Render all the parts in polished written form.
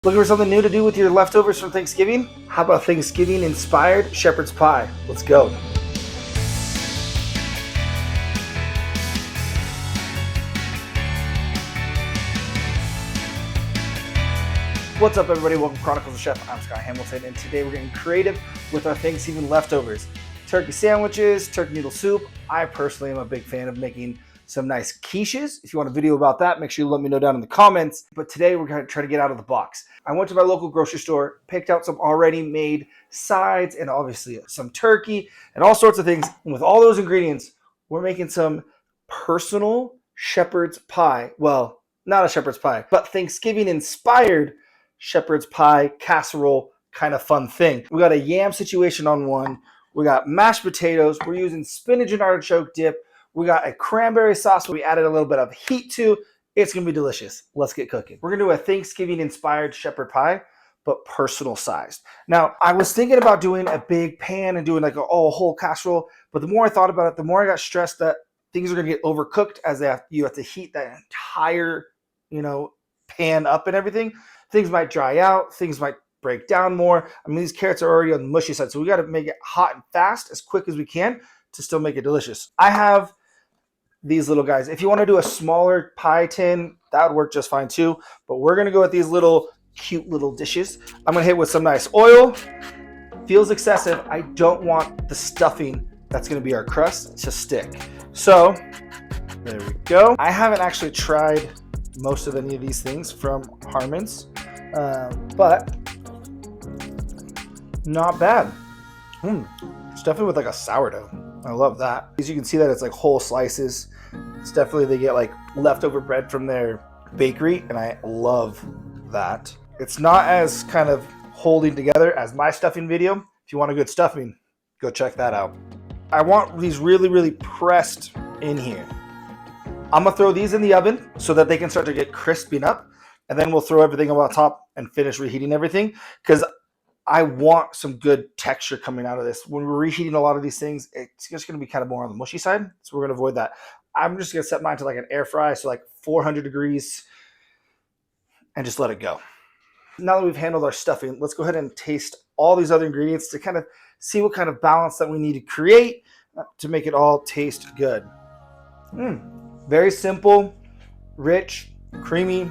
Looking for something new to do with your leftovers from Thanksgiving? How about Thanksgiving-inspired shepherd's pie? Let's go. What's up, everybody? Welcome to Chronicles of Chef. I'm Scott Hamilton, and today we're getting creative with our Thanksgiving leftovers. Turkey sandwiches, turkey noodle soup. I personally am a big fan of making some nice quiches. If you want a video about that, make sure you let me know down in the comments. But today we're gonna try to get out of the box. I went to my local grocery store, picked out some already made sides and obviously some turkey and all sorts of things. And with all those ingredients, we're making some personal shepherd's pie. Well, not a shepherd's pie, but Thanksgiving inspired shepherd's pie casserole kind of fun thing. We got a yam situation on one. We got mashed potatoes. We're using spinach and artichoke dip. We got a cranberry sauce we added a little bit of heat to. It's gonna be delicious. Let's get cooking. We're gonna do a Thanksgiving inspired shepherd pie, but personal sized. Now, I was thinking about doing a big pan and doing like a whole casserole, but the more I thought about it, the more I got stressed that things are gonna get overcooked as you have to heat that entire, pan up and everything. Things might dry out, things might break down more. I mean, these carrots are already on the mushy side, so we gotta make it hot and fast as quick as we can to still make it delicious. I have these little guys. If you want to do a smaller pie tin, that would work just fine too. But we're going to go with these little cute little dishes. I'm going to hit with some nice oil. Feels excessive. I don't want the stuffing that's going to be our crust to stick. So there we go. I haven't actually tried most of any of these things from Harmon's, but not bad. Stuffing with like a sourdough. I love that. As you can see that it's like whole slices. It's definitely, they get like leftover bread from their bakery, and I love that. It's not as kind of holding together as my stuffing video. If you want a good stuffing, go check that out. I want these really, really pressed in here. I'm gonna throw these in the oven so that they can start to get crisping up, and then we'll throw everything on top and finish reheating everything, because I want some good texture coming out of this. When we're reheating a lot of these things, it's just going to be kind of more on the mushy side, so we're going to avoid that. I'm just going to set mine to like an air fry, so like 400 degrees, and just let it go. Now that we've handled our stuffing, let's go ahead and taste all these other ingredients to kind of see what kind of balance that we need to create to make it all taste good. Very simple, rich, creamy.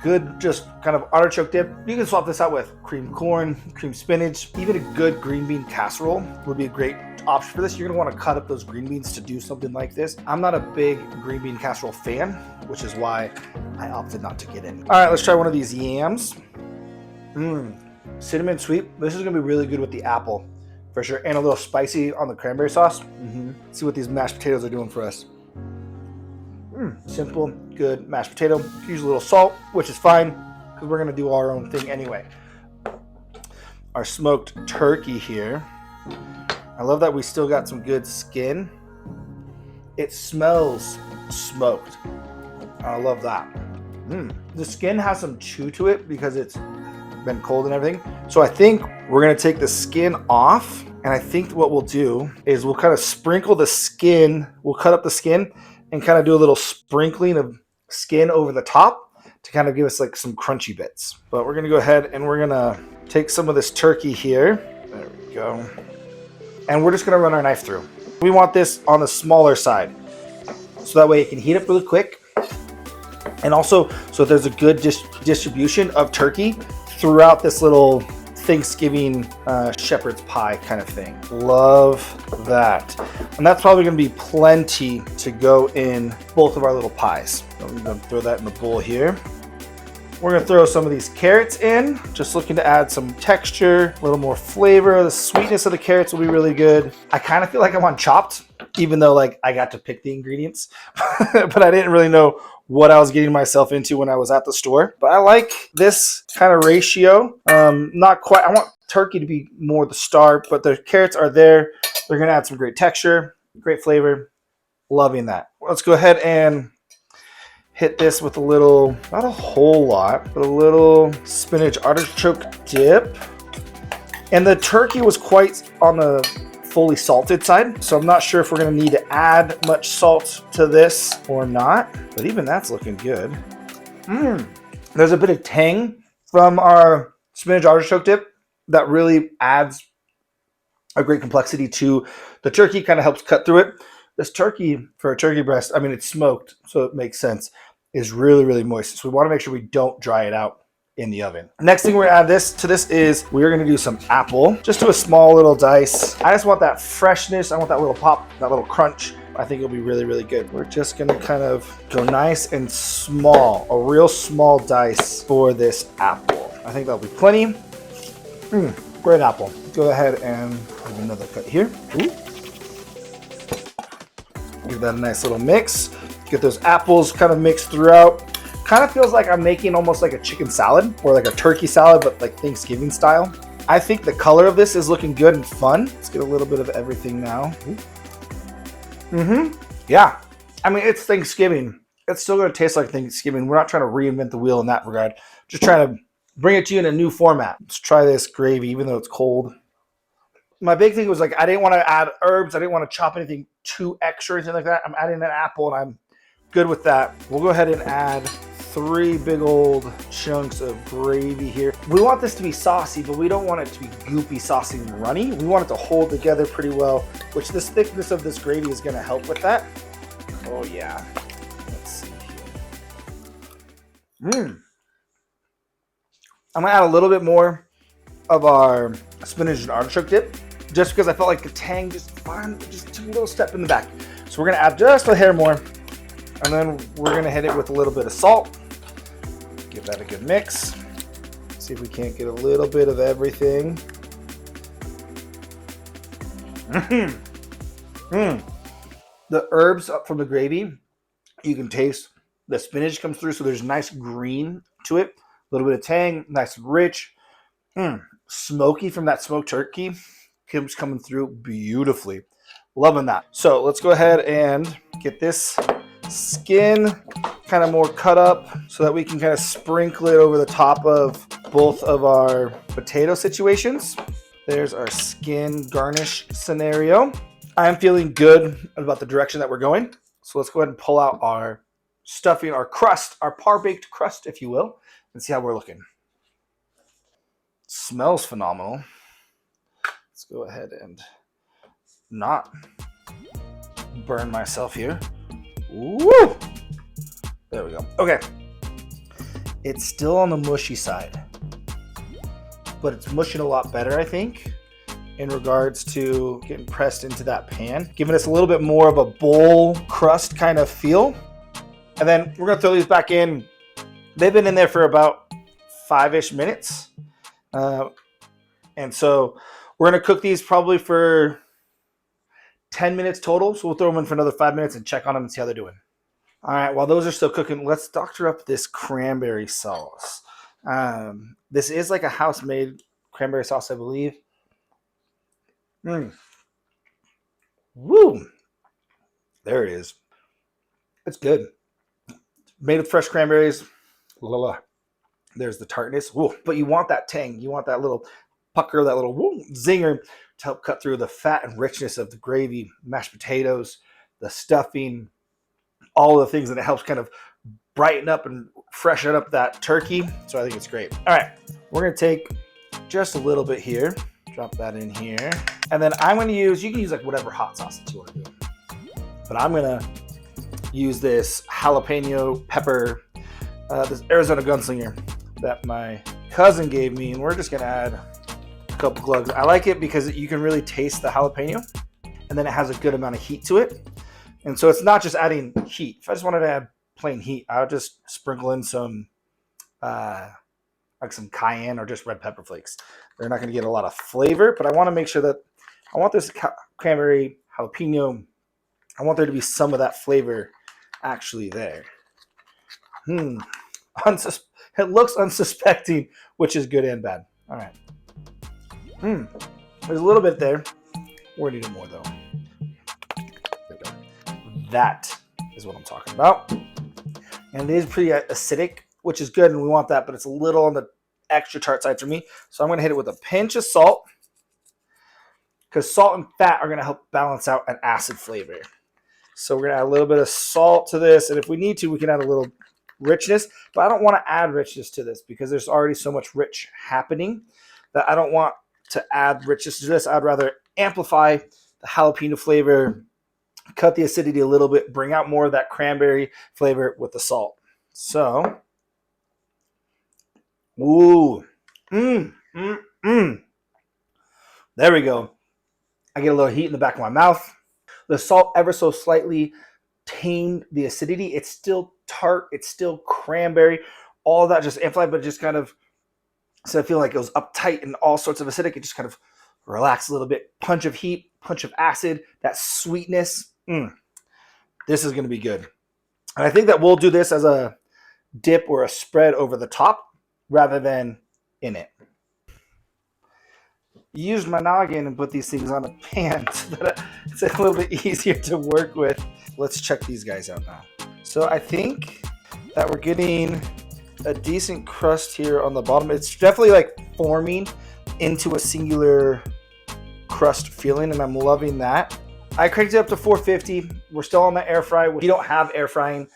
Good, just kind of artichoke dip. You can swap this out with cream corn, cream spinach, even a good green bean casserole would be a great option for this. You're gonna want to cut up those green beans to do something like this. I'm not a big green bean casserole fan, which is why I opted not to get any. All right, let's try one of these yams. Cinnamon sweet. This is gonna be really good with the apple for sure, and a little spicy on the cranberry sauce. See what these mashed potatoes are doing for us. Simple, good mashed potato. Use a little salt, which is fine because we're going to do our own thing anyway. Our smoked turkey here. I love that we still got some good skin. It smells smoked. I love that. The skin has some chew to it because it's been cold and everything. So I think we're going to take the skin off, and I think what we'll do is we'll kind of sprinkle the skin. We'll cut up the skin and kind of do a little sprinkling of skin over the top to kind of give us like some crunchy bits. But we're gonna go ahead and we're gonna take some of this turkey here. There we go. And we're just gonna run our knife through. We want this on the smaller side, so that way it can heat up really quick. And also, so there's a good distribution of turkey throughout this little Thanksgiving shepherd's pie kind of thing. Love that. And that's probably going to be plenty to go in both of our little pies. So I'm going to throw that in the bowl here. We're going to throw some of these carrots in, just looking to add some texture, a little more flavor. The sweetness of the carrots will be really good. I kind of feel like I want chopped, even though like I got to pick the ingredients, but I didn't really know what I was getting myself into when I was at the store. But I like this kind of ratio. Not quite, I want turkey to be more the star, but the carrots are there. They're gonna add some great texture, great flavor. Loving that. Let's go ahead and hit this with a little, not a whole lot, but a little spinach-artichoke dip. And the turkey was quite on the fully salted side, so I'm not sure if we're going to need to add much salt to this or not, but even that's looking good. There's a bit of tang from our spinach artichoke dip that really adds a great complexity to the turkey, kind of helps cut through it. This turkey, for a turkey breast, I mean, it's smoked, so it makes sense, is really, really moist. So we want to make sure we don't dry it out in the oven. Next thing we're gonna add to this is we're gonna do some apple. Just do a small little dice. I just want that freshness. I want that little pop, that little crunch. I think it'll be really, really good. We're just gonna kind of go nice and small, a real small dice for this apple. I think that'll be plenty. Great apple. Go ahead and have another cut here. Ooh. Give that a nice little mix. Get those apples kind of mixed throughout. Kind of feels like I'm making almost like a chicken salad or like a turkey salad, but like Thanksgiving style. I think the color of this is looking good and fun. Let's get a little bit of everything now. Yeah. I mean, it's Thanksgiving. It's still going to taste like Thanksgiving. We're not trying to reinvent the wheel in that regard. Just trying to bring it to you in a new format. Let's try this gravy, even though it's cold. My big thing was like, I didn't want to add herbs. I didn't want to chop anything too extra or anything like that. I'm adding an apple and I'm good with that. We'll go ahead and add 3 big old chunks of gravy here. We want this to be saucy, but we don't want it to be goopy, saucy, and runny. We want it to hold together pretty well, which this thickness of this gravy is gonna help with that. Oh yeah. Let's see here. I'm gonna add a little bit more of our spinach and artichoke dip, just because I felt like the tang just took a little step in the back. So we're gonna add just a hair more, and then we're gonna hit it with a little bit of salt. Give that a good mix. See if we can't get a little bit of everything. The herbs up from the gravy, you can taste the spinach comes through, so there's nice green to it. A little bit of tang, nice and rich. Smoky from that smoked turkey comes coming through beautifully. Loving that. So let's go ahead and get this skin kind of more cut up so that we can kind of sprinkle it over the top of both of our potato situations. There's our skin garnish scenario. I'm feeling good about the direction that we're going. So let's go ahead and pull out our stuffing, our crust, our par-baked crust, if you will, and see how we're looking. Smells phenomenal. Let's go ahead and not burn myself here. Woo! There we go. Okay. It's still on the mushy side, but it's mushing a lot better, I think, in regards to getting pressed into that pan, giving us a little bit more of a bowl crust kind of feel. And then we're gonna throw these back in. They've been in there for about 5-ish minutes. And so we're gonna cook these probably for 10 minutes total. So we'll throw them in for another 5 minutes and check on them and see how they're doing. All right, while those are still cooking, let's doctor up this cranberry sauce. This is like a house-made cranberry sauce, I believe. Woo! There it is. It's good. Made with fresh cranberries. La la. There's the tartness. Woo. But you want that tang. You want that little pucker, that little zinger to help cut through the fat and richness of the gravy, mashed potatoes, the stuffing, all the things that it helps kind of brighten up and freshen up that turkey. So I think it's great. All right, we're gonna take just a little bit here, drop that in here. And then I'm gonna use, you can use like whatever hot sauce that you wanna do. But I'm gonna use this jalapeno pepper, this Arizona Gunslinger that my cousin gave me. And we're just gonna add a couple glugs. I like it because you can really taste the jalapeno and then it has a good amount of heat to it. And so it's not just adding heat. If I just wanted to add plain heat, I would just sprinkle in some like some cayenne or just red pepper flakes. They're not going to get a lot of flavor, but I want to make sure that I want this cranberry jalapeno, I want there to be some of that flavor actually there. It looks unsuspecting, which is good and bad. All right. There's a little bit there. We're going to do more though. That is what I'm talking about. And it is pretty acidic, which is good, and we want that, but it's a little on the extra tart side for me. So I'm going to hit it with a pinch of salt, because salt and fat are going to help balance out an acid flavor. So we're going to add a little bit of salt to this, and if we need to, we can add a little richness, but I don't want to add richness to this because there's already so much rich happening that I don't want to add richness to this. I'd rather amplify the jalapeno flavor, cut the acidity a little bit, bring out more of that cranberry flavor with the salt. So, ooh, there we go. I get a little heat in the back of my mouth. The salt ever so slightly tamed the acidity. It's still tart. It's still cranberry. All that just amplified, but just kind of, instead of feeling like it was uptight and all sorts of acidic, it just kind of relaxed a little bit. Punch of heat, punch of acid, that sweetness. This is going to be good. And I think that we'll do this as a dip or a spread over the top rather than in it. Used my noggin and put these things on a pan so that it's a little bit easier to work with. Let's check these guys out now. So I think that we're getting a decent crust here on the bottom. It's definitely like forming into a singular crust feeling, and I'm loving that. I cranked it up to 450. We're still on the air fry. If you don't have air frying,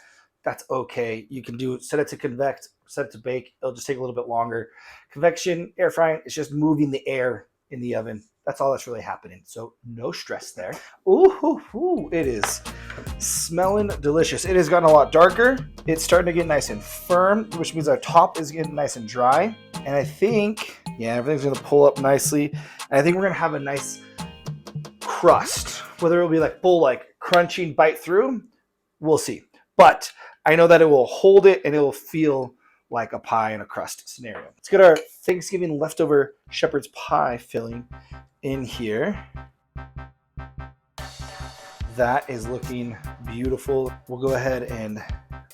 that's okay. You can do set it to convect, set it to bake. It'll just take a little bit longer. Convection, air frying, it's just moving the air in the oven. That's all that's really happening. So no stress there. Ooh, it is smelling delicious. It has gotten a lot darker. It's starting to get nice and firm, which means our top is getting nice and dry. And I think, yeah, everything's gonna pull up nicely. And I think we're gonna have a nice crust. Whether it'll be like full, like crunching bite through, we'll see. But I know that it will hold it and it will feel like a pie and a crust scenario. Let's get our Thanksgiving leftover shepherd's pie filling in here. That is looking beautiful. We'll go ahead and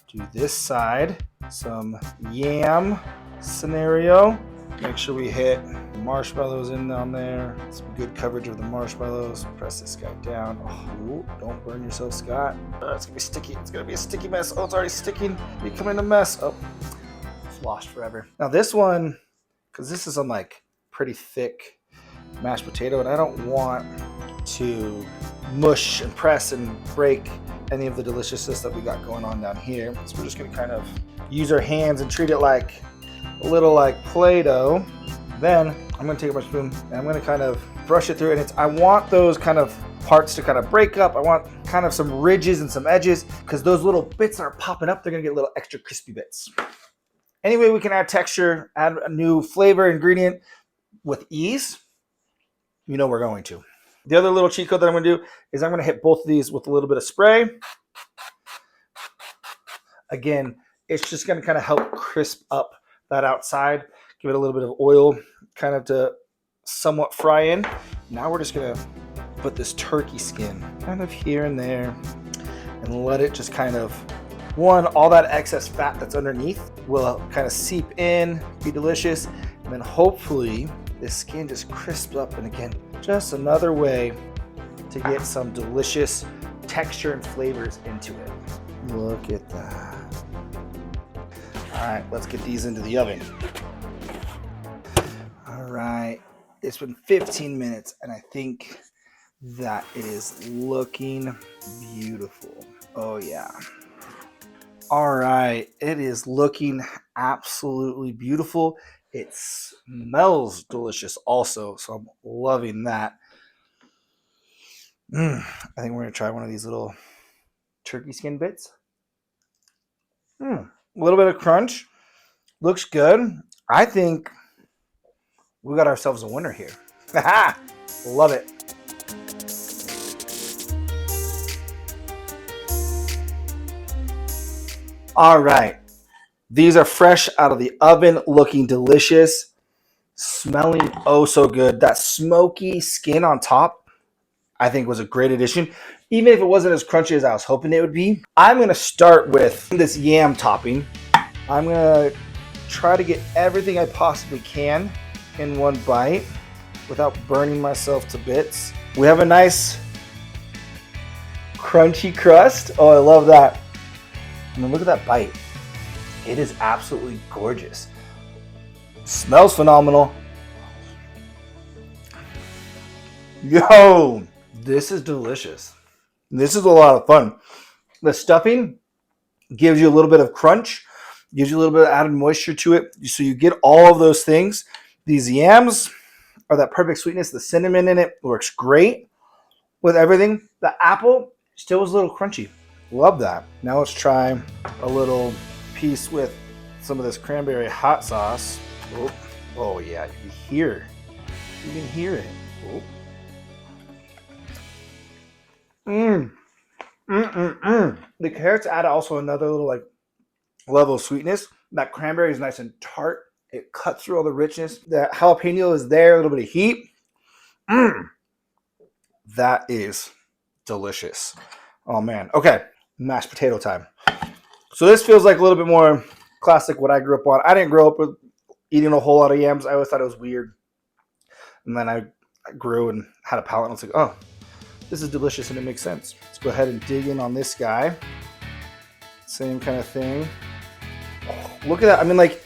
do this side. Some yam scenario. Make sure we hit marshmallows in on there. Some good coverage of the marshmallows. Press this guy down. Oh, don't burn yourself, Scott. It's gonna be sticky. It's gonna be a sticky mess. Oh, it's already sticking. Becoming a mess. Oh, it's lost forever. Now this one, because this is on like pretty thick mashed potato, and I don't want to mush and press and break any of the deliciousness that we got going on down here. So we're just gonna kind of use our hands and treat it like a little like Play-Doh. Then I'm gonna take my spoon and I'm gonna kind of brush it through, and I want those kind of parts to kind of break up. I want kind of some ridges and some edges, because those little bits that are popping up, they're gonna get little extra crispy bits. Anyway, we can add texture, add a new flavor ingredient with ease. You know we're going to. The other little cheat code that I'm gonna do is I'm gonna hit both of these with a little bit of spray. Again, it's just gonna kind of help crisp up that outside, give it a little bit of oil kind of to somewhat fry in. Now we're just gonna put this turkey skin kind of here and there and let it just kind of, all that excess fat that's underneath will kind of seep in, be delicious, and then hopefully this skin just crisps up. And again, just another way to get some delicious texture and flavors into it. Look at that. All right, let's get these into the oven. All right, it's been 15 minutes and I think that it is looking beautiful. Oh yeah. All right, it is looking absolutely beautiful. It smells delicious also, so I'm loving that. I think we're gonna try one of these little turkey skin bits. A little bit of crunch. Looks good. I think we got ourselves a winner here. Love it. All right. These are fresh out of the oven, looking delicious, smelling oh so good. That smoky skin on top, I think, was a great addition, even if it wasn't as crunchy as I was hoping it would be. I'm going to start with this yam topping. I'm going to try to get everything I possibly can in one bite without burning myself to bits. We have a nice crunchy crust. Oh, I love that. I mean, look at that bite. It is absolutely gorgeous. Smells phenomenal. Yo, this is delicious. This is a lot of fun. The stuffing gives you a little bit of crunch, Gives you a little bit of added moisture to it. So you get all of those things. These yams are that perfect sweetness. The cinnamon in it works great with everything. The apple still was a little crunchy. Love that. Now let's try a little piece with some of this cranberry hot sauce. Oh yeah, you can hear it. The carrots add also another little like level of sweetness. That cranberry is nice and tart. It cuts through all the richness. The jalapeno is there, a little bit of heat. That is delicious. Oh man. Okay, mashed potato time. So this feels like a little bit more classic what I grew up on. I didn't grow up with eating a whole lot of yams. I always thought it was weird. And then I grew and had a palate and I was like, oh, this is delicious and it makes sense. Let's go ahead and dig in on this guy. Same kind of thing. Oh, look at that. I mean, like,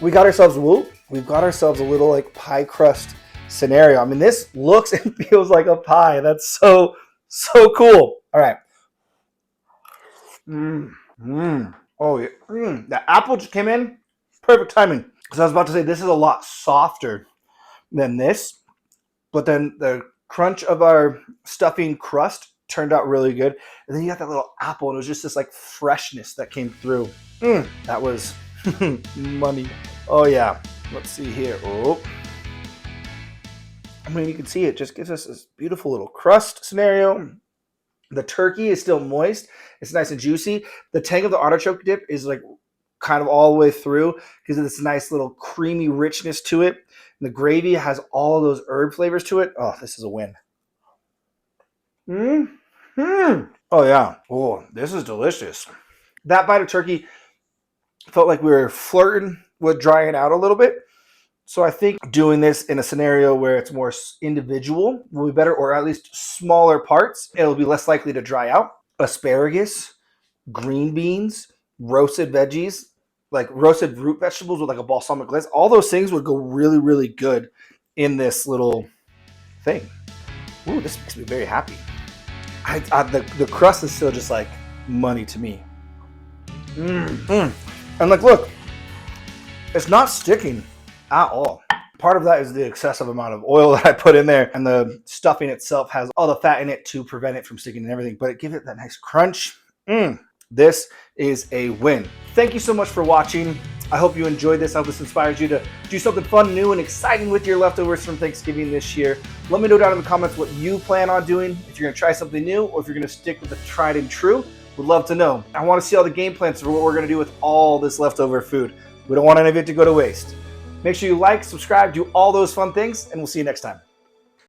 we've got ourselves a little like pie crust scenario. I mean, this looks and feels like a pie. That's so cool. All right. Oh yeah. The apple just came in. Perfect timing. Because I was about to say this is a lot softer than this, but then the crunch of our stuffing crust turned out really good. And then you got that little apple, and it was just this like freshness that came through. That was money. Oh yeah. Let's see here. Oh. I mean, you can see it just gives us this beautiful little crust scenario. The turkey is still moist. It's nice and juicy. The tang of the artichoke dip is like kind of all the way through because of this nice little creamy richness to it. And the gravy has all of those herb flavors to it. Oh, this is a win. Oh yeah. Oh, this is delicious. That bite of turkey felt like we were flirting with drying out a little bit. So I think doing this in a scenario where it's more individual will be better, or at least smaller parts. It'll be less likely to dry out. Asparagus, green beans, roasted veggies, like roasted root vegetables with like a balsamic glaze. All those things would go really, really good in this little thing. Ooh, this makes me very happy. The crust is still just like money to me. And like, look, it's not sticking at all. Part of that is the excessive amount of oil that I put in there, and the stuffing itself has all the fat in it to prevent it from sticking and everything, but it gives it that nice crunch. This is a win. Thank you so much for watching. I hope you enjoyed this. I hope this inspires you to do something fun, new, and exciting with your leftovers from Thanksgiving this year. Let me know down in the comments what you plan on doing, if you're gonna try something new, or if you're gonna stick with the tried and true. Would love to know. I wanna see all the game plans for what we're gonna do with all this leftover food. We don't want any of it to go to waste. Make sure you like, subscribe, do all those fun things, and we'll see you next time.